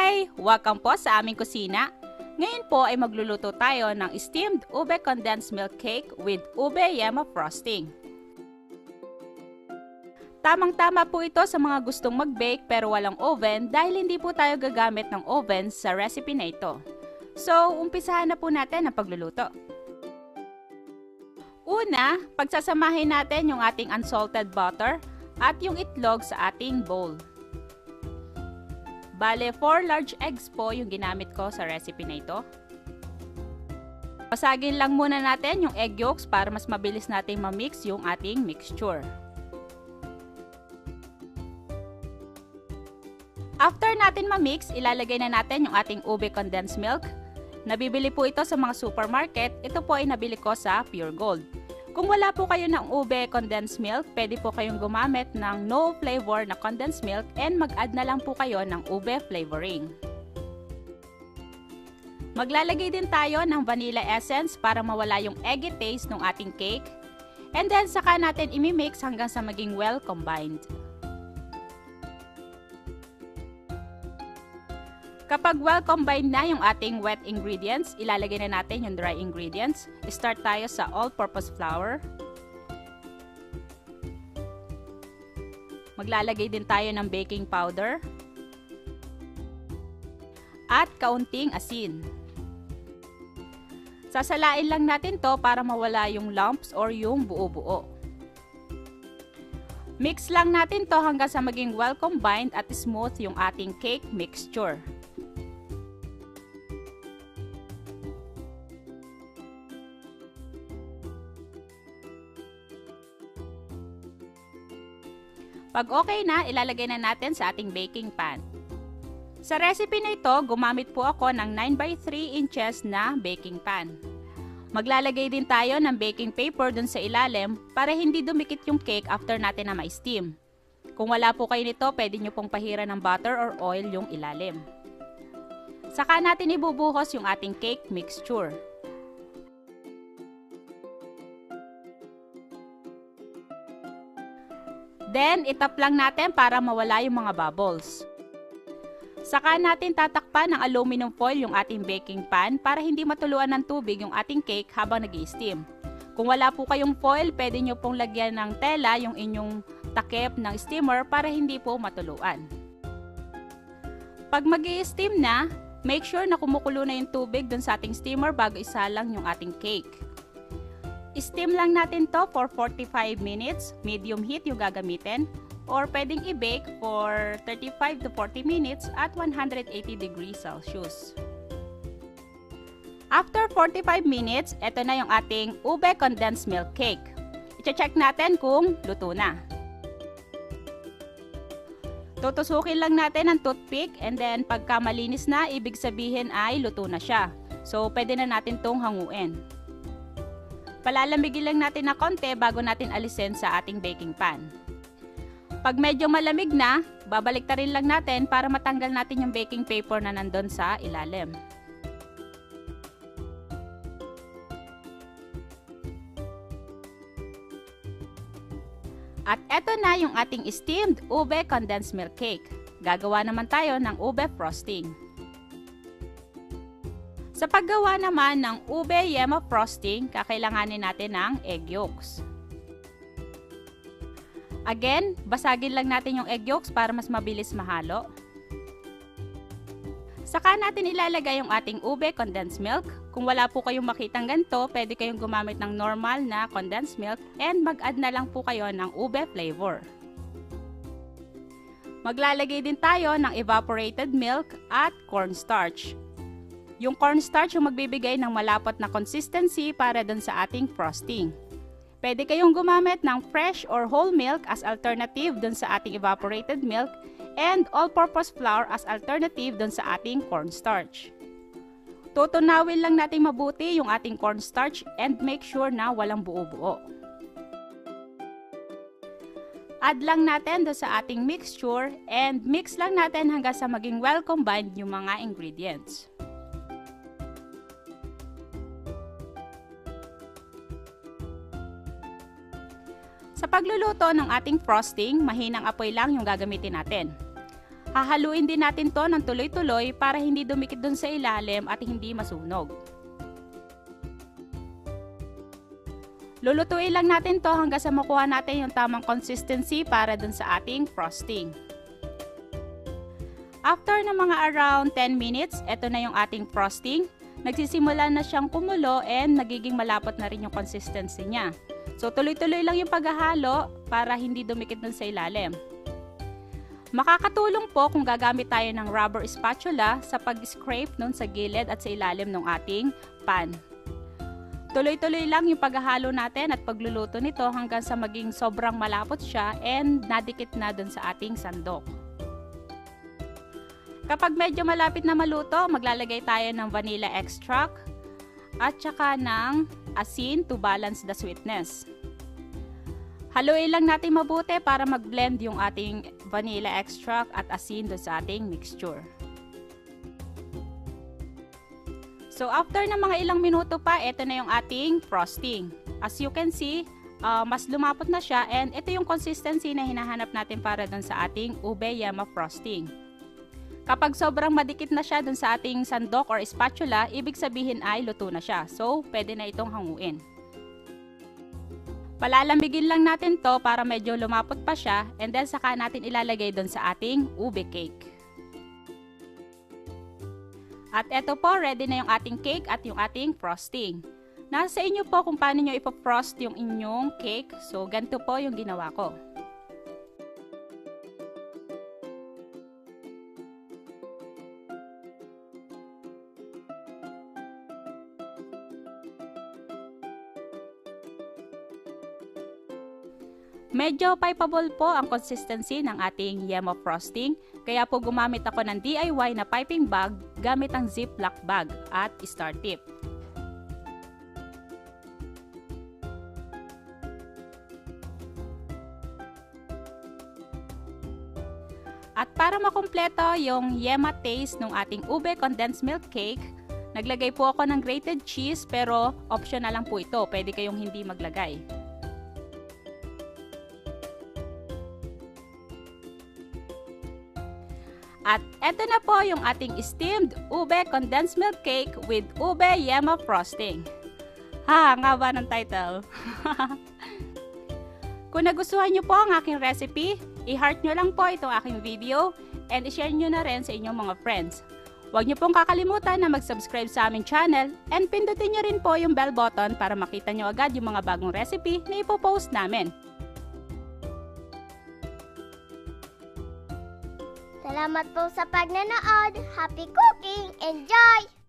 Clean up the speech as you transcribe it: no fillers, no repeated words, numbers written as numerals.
Hi! Welcome po sa aming kusina. Ngayon po ay magluluto tayo ng steamed ube condensed milk cake with ube yema frosting. Tamang-tama po ito sa mga gustong mag-bake pero walang oven dahil hindi po tayo gagamit ng oven sa recipe na ito. So, umpisahan na po natin ang pagluluto. Una, pagsasamahin natin yung ating unsalted butter at yung itlog sa ating bowl. Bale, 4 large eggs po yung ginamit ko sa recipe na ito. Pasagin lang muna natin yung egg yolks para mas mabilis nating ma-mix yung ating mixture. After natin ma-mix, ilalagay na natin yung ating ube condensed milk. Nabibili po ito sa mga supermarket. Ito po ay nabili ko sa Pure Gold. Kung wala po kayo ng ube condensed milk, pwede po kayong gumamit ng no flavor na condensed milk and mag-add na lang po kayo ng ube flavoring. Maglalagay din tayo ng vanilla essence para mawala yung eggy taste ng ating cake. And then saka natin imimix hanggang sa maging well combined. Kapag well combined na yung ating wet ingredients, ilalagay na natin yung dry ingredients. Start tayo sa all-purpose flour. Maglalagay din tayo ng baking powder. At kaunting asin. Sasalain lang natin to para mawala yung lumps or yung buo-buo. Mix lang natin to hanggang sa maging well combined at smooth yung ating cake mixture. Pag okay na, ilalagay na natin sa ating baking pan. Sa recipe na ito, gumamit po ako ng 9x3 inches na baking pan. Maglalagay din tayo ng baking paper dun sa ilalim para hindi dumikit yung cake after natin na ma-steam. Kung wala po kayo nito, pwede nyo pong pahiran ng butter or oil yung ilalim. Saka natin ibubuhos yung ating cake mixture. Then, itap lang natin para mawala yung mga bubbles. Saka natin tatakpan ng aluminum foil yung ating baking pan para hindi matuluan ng tubig yung ating cake habang nag-i-steam. Kung wala po kayong foil, pwede nyo pong lagyan ng tela yung inyong takip ng steamer para hindi po matuluan. Pag mag-i-steam na, make sure na kumukulo na yung tubig dun sa ating steamer bago isalang yung ating cake. Steam lang natin to for 45 minutes, medium heat yung gagamitin, or pwedeng i-bake for 35 to 40 minutes at 180 degrees Celsius. After 45 minutes, ito na yung ating ube condensed milk cake. I-check natin kung luto na. Tutusukin lang natin ang toothpick and then pagka malinis na, ibig sabihin ay luto na siya. So, pwede na natin tong hanguin. Palalamigin lang natin na konti bago natin alisin sa ating baking pan. Pag medyo malamig na, babaliktarin lang natin para matanggal natin yung baking paper na nandun sa ilalim. At eto na yung ating steamed ube condensed milk cake. Gagawa naman tayo ng ube frosting. Sa paggawa naman ng ube yema frosting, kakailanganin natin ng egg yolks. Again, basagin lang natin yung egg yolks para mas mabilis mahalo. Saka natin ilalagay yung ating ube condensed milk. Kung wala po kayong makitang ganito, pwede kayong gumamit ng normal na condensed milk and mag-add na lang po kayo ng ube flavor. Maglalagay din tayo ng evaporated milk at cornstarch. Yung cornstarch yung magbibigay ng malapot na consistency para dun sa ating frosting. Pwede kayong gumamit ng fresh or whole milk as alternative dun sa ating evaporated milk and all-purpose flour as alternative dun sa ating cornstarch. Tutunawin lang natin mabuti yung ating cornstarch and make sure na walang buo-buo. Add lang natin dun sa ating mixture and mix lang natin hanggang sa maging well combined yung mga ingredients. Sa pagluluto ng ating frosting, mahinang apoy lang yung gagamitin natin. Hahaluin din natin to ng tuloy-tuloy para hindi dumikit dun sa ilalim at hindi masunog. Lulutuin lang natin to hanggang sa makuha natin yung tamang consistency para dun sa ating frosting. After na mga around 10 minutes, eto na yung ating frosting. Nagsisimula na siyang kumulo and nagiging malapot na rin yung consistency niya. So tuloy-tuloy lang yung paghahalo para hindi dumikit dun sa ilalim. Makakatulong po kung gagamit tayo ng rubber spatula sa pag-scrape nun sa gilid at sa ilalim ng ating pan. Tuloy-tuloy lang yung paghahalo natin at pagluluto nito hanggang sa maging sobrang malapot siya and nadikit na dun sa ating sandok. Kapag medyo malapit na maluto, maglalagay tayo ng vanilla extract at saka ng asin to balance the sweetness. Haluin lang natin mabuti para mag-blend yung ating vanilla extract at asin dun sa ating mixture. So after ng mga ilang minuto pa, ito na yung ating frosting. As you can see, mas lumapot na siya and ito yung consistency na hinahanap natin para dun sa ating ube yema frosting. Kapag sobrang madikit na siya dun sa ating sandok or spatula, ibig sabihin ay luto na siya. So pwede na itong hanguin. Palalamigin lang natin to para medyo lumapot pa siya and then saka natin ilalagay dun sa ating ube cake. At eto po, ready na yung ating cake at yung ating frosting. Nasa inyo po kung paano nyo ipo-frost yung inyong cake. So, ganito po yung ginawa ko. Medyo pipeable po ang consistency ng ating yema frosting, kaya po gumamit ako ng DIY na piping bag gamit ang ziplock bag at star tip. At para makumpleto yung yema taste ng ating ube condensed milk cake, naglagay po ako ng grated cheese pero optional lang po ito, pwede kayong hindi maglagay. At eto na po yung ating steamed ube condensed milk cake with ube yema frosting. Nga ba ng title? Kung nagustuhan nyo po ang aking recipe, i-heart nyo lang po itong aking video and i-share nyo na rin sa inyong mga friends. Huwag nyo pong kakalimutan na mag-subscribe sa aming channel and pindutin nyo rin po yung bell button para makita nyo agad yung mga bagong recipe na ipopost namin. Salamat po sa pagnanood. Happy cooking! Enjoy!